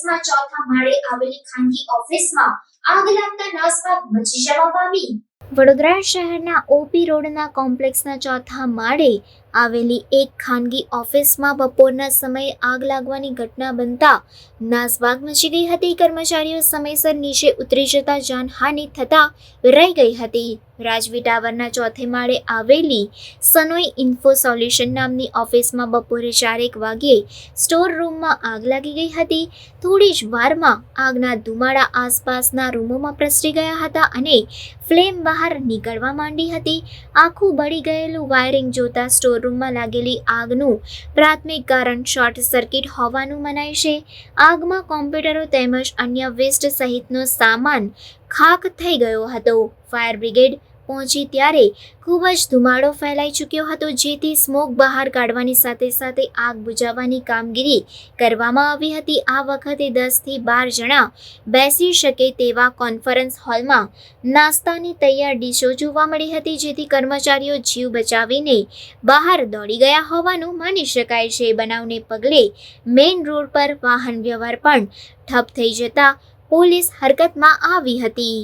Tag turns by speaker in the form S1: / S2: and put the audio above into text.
S1: કોમ્પ્લેક્સમાં ચોથા માળે આવેલી ખાનગી ઓફિસમાં આગ લાગતા નાસભાગ મચી જવા પામી। વડોદરા શહેરના ઓપી રોડના કોમ્પ્લેક્સના ચોથા માળે આવેલી એક ખાનગી ઓફિસમાં બપોરના સમયે આગ લાગવાની ઘટના બનતા નાસભાગ મચી ગઈ હતી। કર્મચારીઓ સમયસર નીચે ઉતરી જતા જાનહાનિ થતા રહી ગઈ હતી। રાજવી ટાવરના ચોથે માળે આવેલી સનોઈ ઇન્ફો સોલ્યુશન નામની ઓફિસમાં બપોરે 4 વાગ્યે સ્ટોર રૂમમાં આગ લાગી ગઈ હતી। થોડી જ વારમાં આગના ધુમાડા આસપાસના રૂમોમાં પ્રસરી ગયા હતા અને ફ્લેમ બહાર નીકળવા માંડી હતી। આખું બળી ગયેલું વાયરિંગ જોતા સ્ટોર રૂમમાં લાગેલી આગનું પ્રાથમિક કારણ શોર્ટ સર્કિટ હોવાનું મનાય છે। આગમાં કોમ્પ્યુટરો તેમજ અન્ય વેસ્ટ સહિતનો સામાન ખાખ થઈ ગયો હતો। ફાયર બ્રિગેડ પહોંચી ત્યારે ખૂબ જ ધુમાડો ફેલાઈ ચૂક્યો હતો, જેથી સ્મોક બહાર કાઢવાની સાથે સાથે આગ બુઝાવવાની કામગીરી કરવામાં આવી હતી। આ વખતે 10 થી 12 જણા બેસી શકે તેવા કોન્ફરન્સ હોલમાં નાસ્તાની તૈયાર ડીશો જોવા મળી હતી, જેથી કર્મચારીઓ જીવ બચાવીને બહાર દોડી ગયા હોવાનું માની શકાય છે। બનાવને પગલે મેઇન રોડ પર વાહન વ્યવહાર પણ ઠપ થઈ જતા પોલીસ હરકતમાં આવી હતી।